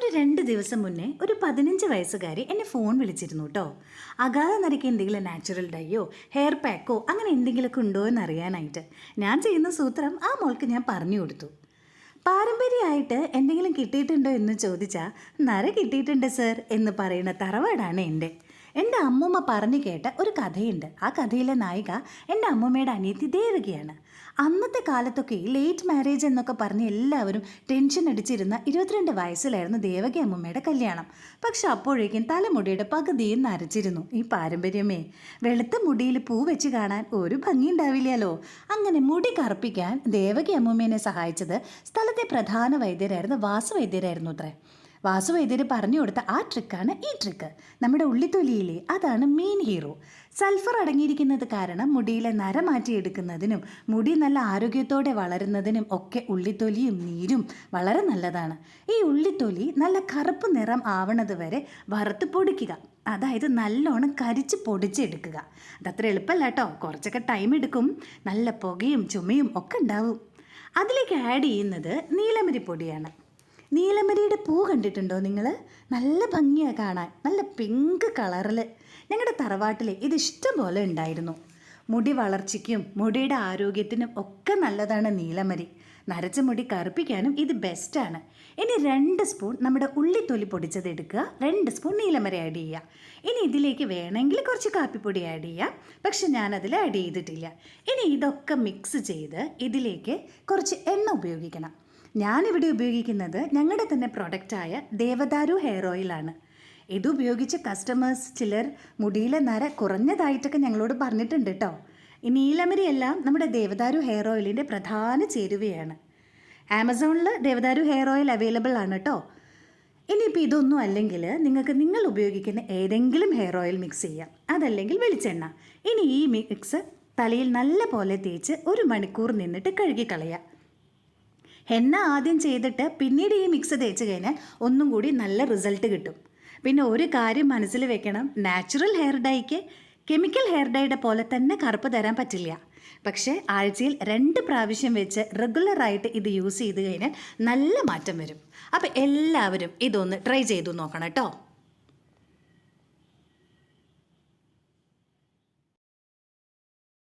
ഒരു 2 ദിവസം മുന്നേ ഒരു 15 വയസ്സുകാരി എന്നെ ഫോൺ വിളിച്ചിരുന്നു കേട്ടോ. അകാല നരയ്ക്ക് എന്തെങ്കിലും നാച്ചുറൽ ഡൈയോ ഹെയർ പാക്കോ അങ്ങനെ എന്തെങ്കിലുമൊക്കെ ഉണ്ടോ എന്നറിയാനായിട്ട് ഞാൻ ചെയ്യുന്ന സൂത്രം ആ മോൾക്ക് ഞാൻ പറഞ്ഞു കൊടുത്തു. പാരമ്പര്യമായിട്ട് എന്തെങ്കിലും കിട്ടിയിട്ടുണ്ടോ എന്ന് ചോദിച്ചാൽ നര കിട്ടിയിട്ടുണ്ട് സർ എന്ന് പറയുന്ന തറവാടാണ് എൻ്റെ അമ്മൂമ്മ പറഞ്ഞു കേട്ട ഒരു കഥയുണ്ട്. ആ കഥയിലെ നായിക എൻ്റെ അമ്മൂമ്മയുടെ അനിയത്തി ദേവകിയാണ്. അന്നത്തെ കാലത്തൊക്കെ ലേറ്റ് മാരേജ് എന്നൊക്കെ പറഞ്ഞ് എല്ലാവരും ടെൻഷൻ അടിച്ചിരുന്ന 22 വയസ്സിലായിരുന്നു ദേവകി അമ്മൂമ്മയുടെ കല്യാണം. പക്ഷെ അപ്പോഴേക്കും തലമുടിയുടെ പകുതിയും നരച്ചിരുന്നു. ഈ പാരമ്പര്യമേ, വെളുത്ത മുടിയിൽ പൂ വെച്ച് കാണാൻ ഒരു ഭംഗി ഉണ്ടാവില്ലല്ലോ. അങ്ങനെ മുടി കറുപ്പിക്കാൻ ദേവകി അമ്മൂമ്മേനെ സഹായിച്ചത് സ്ഥലത്തെ പ്രധാന വൈദ്യരായിരുന്നു വാസുവൈദ്യരായിരുന്നു അത്രേ. വാസുവൈദ്യർ പറഞ്ഞു കൊടുത്ത ആ ട്രിക്കാണ് ഈ ട്രിക്ക്. നമ്മുടെ ഉള്ളിത്തൊലിയിലെ അതാണ് മെയിൻ ഹീറോ. സൾഫർ അടങ്ങിയിരിക്കുന്നത് കാരണം മുടിയിലെ നര മാറ്റിയെടുക്കുന്നതിനും മുടി നല്ല ആരോഗ്യത്തോടെ വളരുന്നതിനും ഒക്കെ ഉള്ളിത്തൊലിയും നീരും വളരെ നല്ലതാണ്. ഈ ഉള്ളിത്തൊലി നല്ല കറുപ്പ് നിറം ആവണത് വരെ വറുത്ത് പൊടിക്കുക. അതായത് നല്ലോണം കരിച്ച് പൊടിച്ചെടുക്കുക. അതത്ര എളുപ്പമല്ല കേട്ടോ, കുറച്ചൊക്കെ ടൈം എടുക്കും. നല്ല പുകയും ചുമയും ഒക്കെ ഉണ്ടാവും. അതിലേക്ക് ആഡ് ചെയ്യുന്നത് നീലമരി പൊടിയാണ്. നീലമരിയുടെ പൂ കണ്ടിട്ടുണ്ടോ നിങ്ങൾ? നല്ല ഭംഗിയാണ് കാണാൻ, നല്ല പിങ്ക് കളറിൽ. ഞങ്ങളുടെ തറവാട്ടിൽ ഇത് ഇഷ്ടം പോലെ ഉണ്ടായിരുന്നു. മുടി വളർച്ചയ്ക്കും മുടിയുടെ ആരോഗ്യത്തിനും ഒക്കെ നല്ലതാണ് നീലമരി. നരച്ച മുടി കറുപ്പിക്കാനും ഇത് ബെസ്റ്റാണ്. ഇനി 2 സ്പൂൺ നമ്മുടെ ഉള്ളിത്തൊലി പൊടിച്ചത് എടുക്കുക, 2 സ്പൂൺ നീലമരി ആഡ് ചെയ്യുക. ഇനി ഇതിലേക്ക് വേണമെങ്കിൽ കുറച്ച് കാപ്പിപ്പൊടി ആഡ് ചെയ്യാം, പക്ഷെ ഞാനതിൽ ആഡ് ചെയ്തിട്ടില്ല. ഇനി ഇതൊക്കെ മിക്സ് ചെയ്ത് ഇതിലേക്ക് കുറച്ച് എണ്ണ ഉപയോഗിക്കണം. ഞാനിവിടെ ഉപയോഗിക്കുന്നത് ഞങ്ങളുടെ തന്നെ പ്രൊഡക്റ്റായ ദേവദാരു ഹെയർ ഓയിലാണ്. ഇതുപയോഗിച്ച് കസ്റ്റമേഴ്സ് ചിലർ മുടിയിലെ നര കുറഞ്ഞതായിട്ടൊക്കെ ഞങ്ങളോട് പറഞ്ഞിട്ടുണ്ട് കേട്ടോ. ഈ നീലമരി എല്ലാം നമ്മുടെ ദേവദാരു ഹെയർ ഓയിലിൻ്റെ പ്രധാന ചേരുവയാണ്. ആമസോണിൽ ദേവദാരു ഹെയർ ഓയിൽ അവൈലബിൾ ആണ് കേട്ടോ. ഇനിയിപ്പോൾ ഇതൊന്നും അല്ലെങ്കിൽ നിങ്ങൾ ഉപയോഗിക്കുന്ന ഏതെങ്കിലും ഹെയർ ഓയിൽ മിക്സ് ചെയ്യാം, അതല്ലെങ്കിൽ വെളിച്ചെണ്ണ. ഇനി ഈ മിക്സ് തലയിൽ നല്ല പോലെ തേച്ച് 1 മണിക്കൂർ നിന്നിട്ട് കഴുകിക്കളയാം. എണ്ണ ആദ്യം ചെയ്തിട്ട് പിന്നീട് ഈ മിക്സ് തേച്ച് കഴിഞ്ഞാൽ ഒന്നും കൂടി നല്ല റിസൾട്ട് കിട്ടും. പിന്നെ ഒരു കാര്യം മനസ്സിൽ വെക്കണം, നാച്ചുറൽ ഹെയർ ഡൈക്ക് കെമിക്കൽ ഹെയർ ഡൈയുടെ പോലെ തന്നെ കറുപ്പ് തരാൻ പറ്റില്ല. പക്ഷേ ആഴ്ചയിൽ 2 പ്രാവശ്യം വെച്ച് റെഗുലറായിട്ട് ഇത് യൂസ് ചെയ്ത് കഴിഞ്ഞാൽ നല്ല മാറ്റം വരും. അപ്പോൾ എല്ലാവരും ഇതൊന്ന് ട്രൈ ചെയ്തു നോക്കണം കേട്ടോ.